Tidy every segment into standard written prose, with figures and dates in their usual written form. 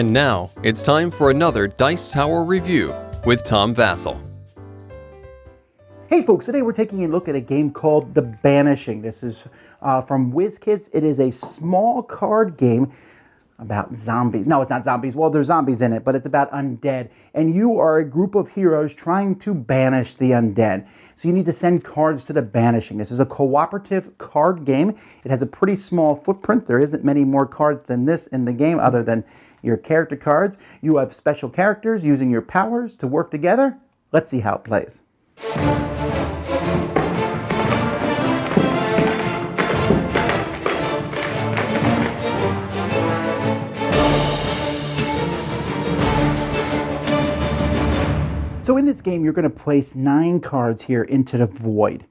And now, it's time for another Dice Tower review with Tom Vasel. Hey folks, today we're taking a look at a game called The Banishing. This is from WizKids. It is a small card game about zombies. No, it's not zombies. Well, there's zombies in it, but it's about undead. And you are a group of heroes trying to banish the undead. So you need to send cards to the Banishing. This is a cooperative card game. It has a pretty small footprint. There isn't many more cards than this in the game other than your character cards. You have special characters using your powers to work together. Let's see how it plays. So in this game, you're going to place 9 cards here into the void.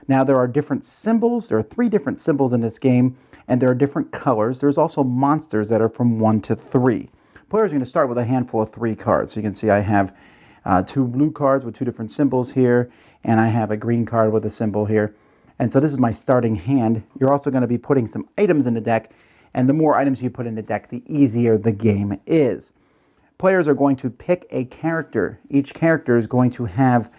Now there are different symbols. There are 3 different symbols in this game, and there are different colors. There's also monsters that are from 1 to 3. Players are going to start with a handful of 3 cards. So you can see I have 2 blue cards with 2 different symbols here, and I have a green card with a symbol here. And so this is my starting hand. You're also going to be putting some items in the deck, and the more items you put in the deck, the easier the game is. Players are going to pick a character. Each character is going to have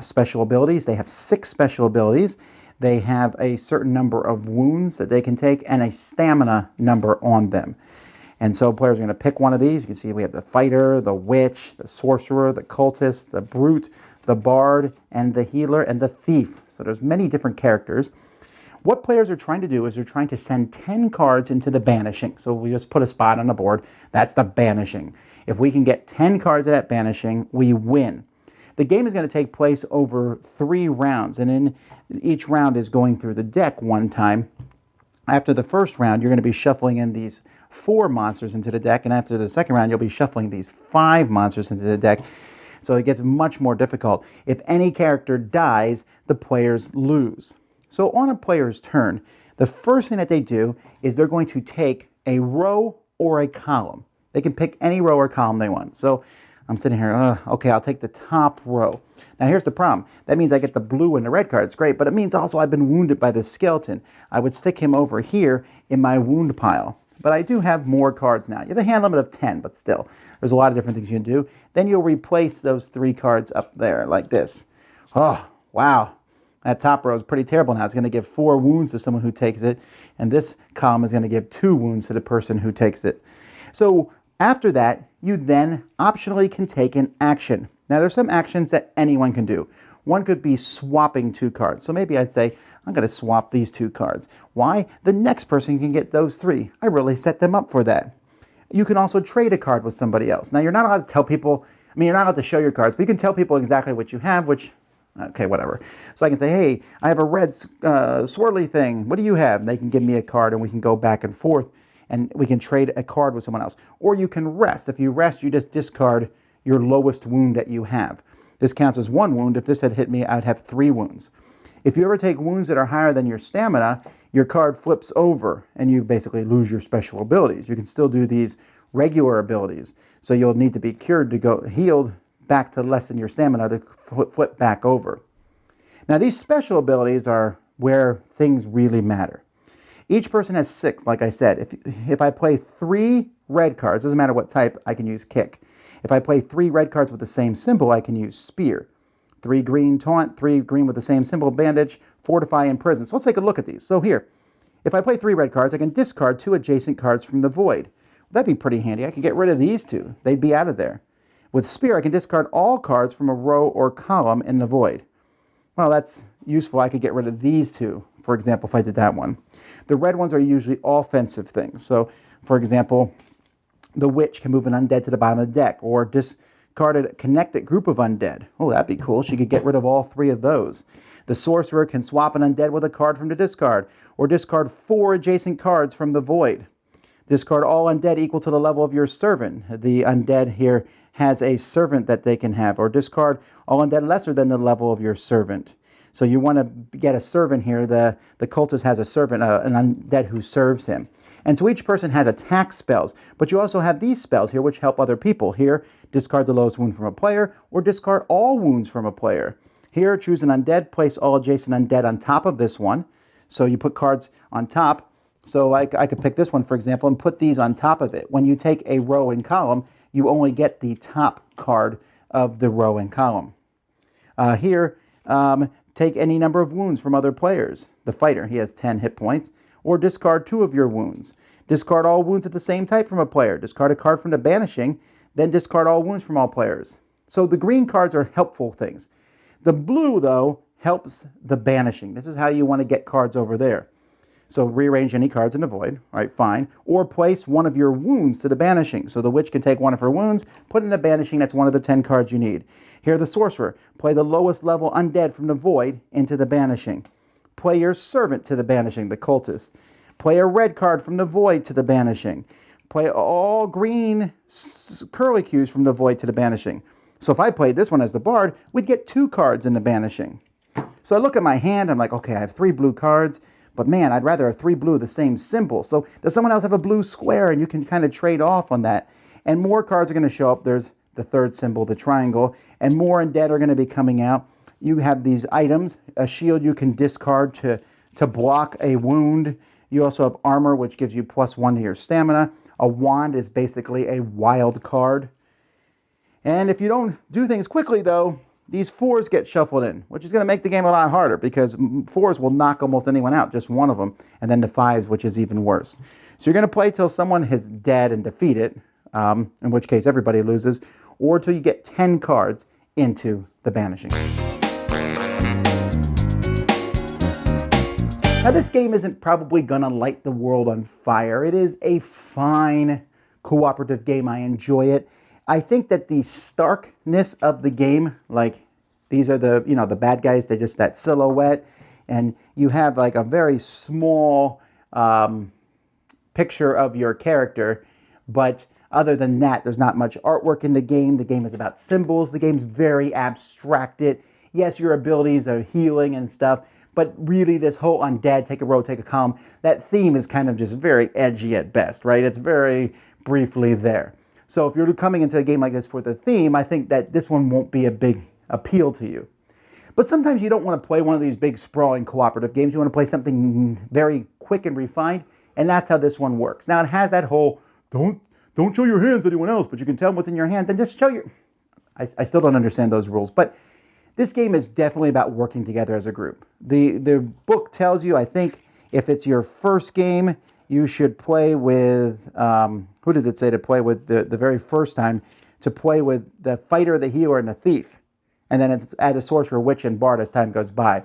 special abilities. They have 6 special abilities. They have a certain number of wounds that they can take and a stamina number on them. And so players are going to pick one of these. You can see we have the fighter, the witch, the sorcerer, the cultist, the brute, the bard, and the healer, and the thief. So there's many different characters. What players are trying to do is they're trying to send 10 cards into the Banishing. So we just put a spot on the board. That's the Banishing. If we can get 10 cards of that Banishing, we win. The game is going to take place over 3 rounds, and in each round is going through the deck one time. After the first round, you're going to be shuffling in these 4 monsters into the deck, and after the second round, you'll be shuffling these 5 monsters into the deck. So it gets much more difficult. If any character dies, the players lose. So on a player's turn, the first thing that they do is they're going to take a row or a column. They can pick any row or column they want. So I'm sitting here, okay, I'll take the top row. Now here's the problem. That means I get the blue and the red cards, great, but it means also I've been wounded by this skeleton. I would stick him over here in my wound pile. But I do have more cards now. You have a hand limit of 10, but still, there's a lot of different things you can do. Then you'll replace those 3 cards up there like this. Oh, wow. That top row is pretty terrible now. It's going to give 4 wounds to someone who takes it, and this column is going to give 2 wounds to the person who takes it. So after that, you then optionally can take an action. Now, there's some actions that anyone can do. One could be swapping 2 cards. So maybe I'd say, I'm going to swap these 2 cards. Why? The next person can get those 3. I really set them up for that. You can also trade a card with somebody else. Now, you're not allowed to tell people, you're not allowed to show your cards, but you can tell people exactly what you have, which, okay, whatever. So I can say, hey, I have a red swirly thing. What do you have? And they can give me a card, and we can go back and forth, and we can trade a card with someone else. Or you can rest. If you rest, you just discard your lowest wound that you have. This counts as 1 wound. If this had hit me, I'd have 3 wounds. If you ever take wounds that are higher than your stamina, your card flips over, and you basically lose your special abilities. You can still do these regular abilities. So you'll need to be cured to go healed back to less than your stamina to flip back over. Now these special abilities are where things really matter. Each person has 6, like I said. If I play 3 red cards, doesn't matter what type, I can use kick. If I play 3 red cards with the same symbol, I can use spear. 3 green taunt, 3 green with the same symbol, bandage, fortify, and prison. So let's take a look at these. So here, if I play 3 red cards, I can discard 2 adjacent cards from the void. That'd be pretty handy. I can get rid of these 2. They'd be out of there. With spear, I can discard all cards from a row or column in the void. Well, that's useful. I could get rid of these 2, for example, if I did that one. The red ones are usually offensive things. So, for example, the witch can move an undead to the bottom of the deck, or discard a connected group of undead. Oh, that'd be cool. She could get rid of all 3 of those. The sorcerer can swap an undead with a card from the discard, or discard 4 adjacent cards from the void. Discard all undead equal to the level of your servant. The undead here has a servant that they can have, or discard all undead lesser than the level of your servant. So you want to get a servant here. The cultist has a servant, an undead who serves him. And so each person has attack spells, but you also have these spells here which help other people. Here, discard the lowest wound from a player, or discard all wounds from a player. Here, choose an undead, place all adjacent undead on top of this one. So you put cards on top, So I could pick this one, for example, and put these on top of it. When you take a row and column, you only get the top card of the row and column. Here, take any number of wounds from other players. The fighter, he has 10 hit points. Or discard 2 of your wounds. Discard all wounds of the same type from a player. Discard a card from the Banishing, then discard all wounds from all players. So the green cards are helpful things. The blue, though, helps the Banishing. This is how you want to get cards over there. So rearrange any cards in the void, all right, fine. Or place one of your wounds to the Banishing. So the witch can take one of her wounds, put in the Banishing, that's one of the 10 cards you need. Here, the sorcerer, play the lowest level undead from the void into the Banishing. Play your servant to the Banishing, the cultist. Play a red card from the void to the Banishing. Play all green curlicues from the void to the Banishing. So if I played this one as the bard, we'd get 2 cards in the Banishing. So I look at my hand, I'm like, okay, I have 3 blue cards. But man, I'd rather have 3 blue of the same symbol. So does someone else have a blue square? And you can kind of trade off on that. And more cards are going to show up. There's the 3rd symbol, the triangle. And more undead are going to be coming out. You have these items. A shield you can discard to block a wound. You also have armor, which gives you +1 to your stamina. A wand is basically a wild card. And if you don't do things quickly, though, these 4s get shuffled in, which is going to make the game a lot harder because 4s will knock almost anyone out, just one of them, and then the 5s, which is even worse. So you're going to play till someone is dead and defeated, in which case everybody loses, or till you get 10 cards into the Banishing. Now this game isn't probably going to light the world on fire. It is a fine cooperative game. I enjoy it. I think that the starkness of the game, like these are the, the bad guys, they're just that silhouette, and you have like a very small picture of your character, but other than that, there's not much artwork in the game. The game is about symbols. The game's very abstracted. Yes, your abilities are healing and stuff, but really this whole undead, take a row, take a column, that theme is kind of just very edgy at best, right? It's very briefly there. So if you're coming into a game like this for the theme, I think that this one won't be a big appeal to you. But sometimes you don't want to play one of these big sprawling cooperative games. You want to play something very quick and refined, and that's how this one works. Now it has that whole, don't show your hands to anyone else, but you can tell them what's in your hand, then just show your... I still don't understand those rules, but this game is definitely about working together as a group. The book tells you, I think, if it's your first game, you should play with, who did it say to play with the very first time? To play with the fighter, the healer, and the thief. And then it's add a sorcerer, witch, and bard as time goes by.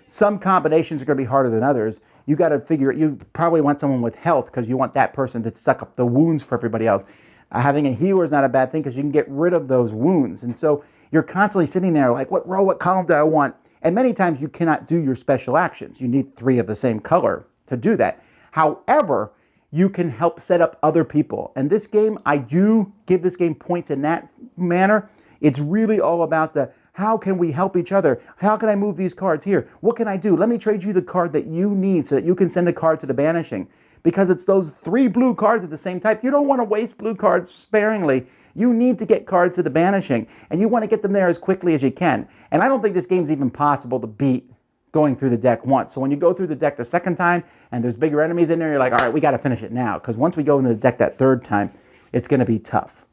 Some combinations are going to be harder than others. You got to figure, you probably want someone with health because you want that person to suck up the wounds for everybody else. Having a healer is not a bad thing because you can get rid of those wounds. And so you're constantly sitting there like, what row, what column do I want? And many times you cannot do your special actions. You need 3 of the same color to do that. However, you can help set up other people. And this game, I do give this game points in that manner. It's really all about the, how can we help each other? How can I move these cards here? What can I do? Let me trade you the card that you need so that you can send a card to the Banishing. Because it's those 3 blue cards of the same type. You don't want to waste blue cards sparingly. You need to get cards to the Banishing, and you want to get them there as quickly as you can. And I don't think this game's even possible to beat going through the deck once. So when you go through the deck the second time, and there's bigger enemies in there, you're like, all right, we got to finish it now. Because once we go into the deck that 3rd time, it's going to be tough.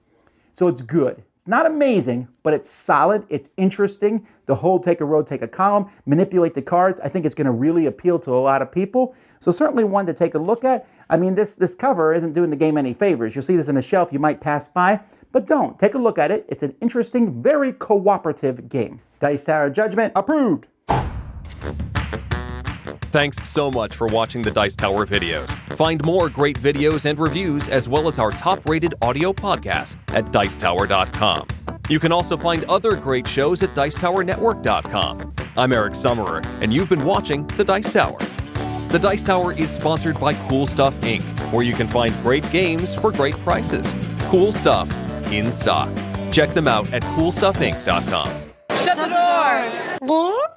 So it's good. It's not amazing, but it's solid. It's interesting. The whole take a row, take a column, manipulate the cards. I think it's going to really appeal to a lot of people. So certainly one to take a look at. I mean, this cover isn't doing the game any favors. You'll see this on a shelf. You might pass by, but don't. Take a look at it. It's an interesting, very cooperative game. Dice Tower Judgment approved. Thanks so much for watching the Dice Tower videos. Find more great videos and reviews as well as our top-rated audio podcast at Dicetower.com. You can also find other great shows at Dicetowernetwork.com. I'm Eric Summerer, and you've been watching The Dice Tower. The Dice Tower is sponsored by Cool Stuff Inc., where you can find great games for great prices. Cool stuff in stock. Check them out at CoolStuffInc.com. Shut the door!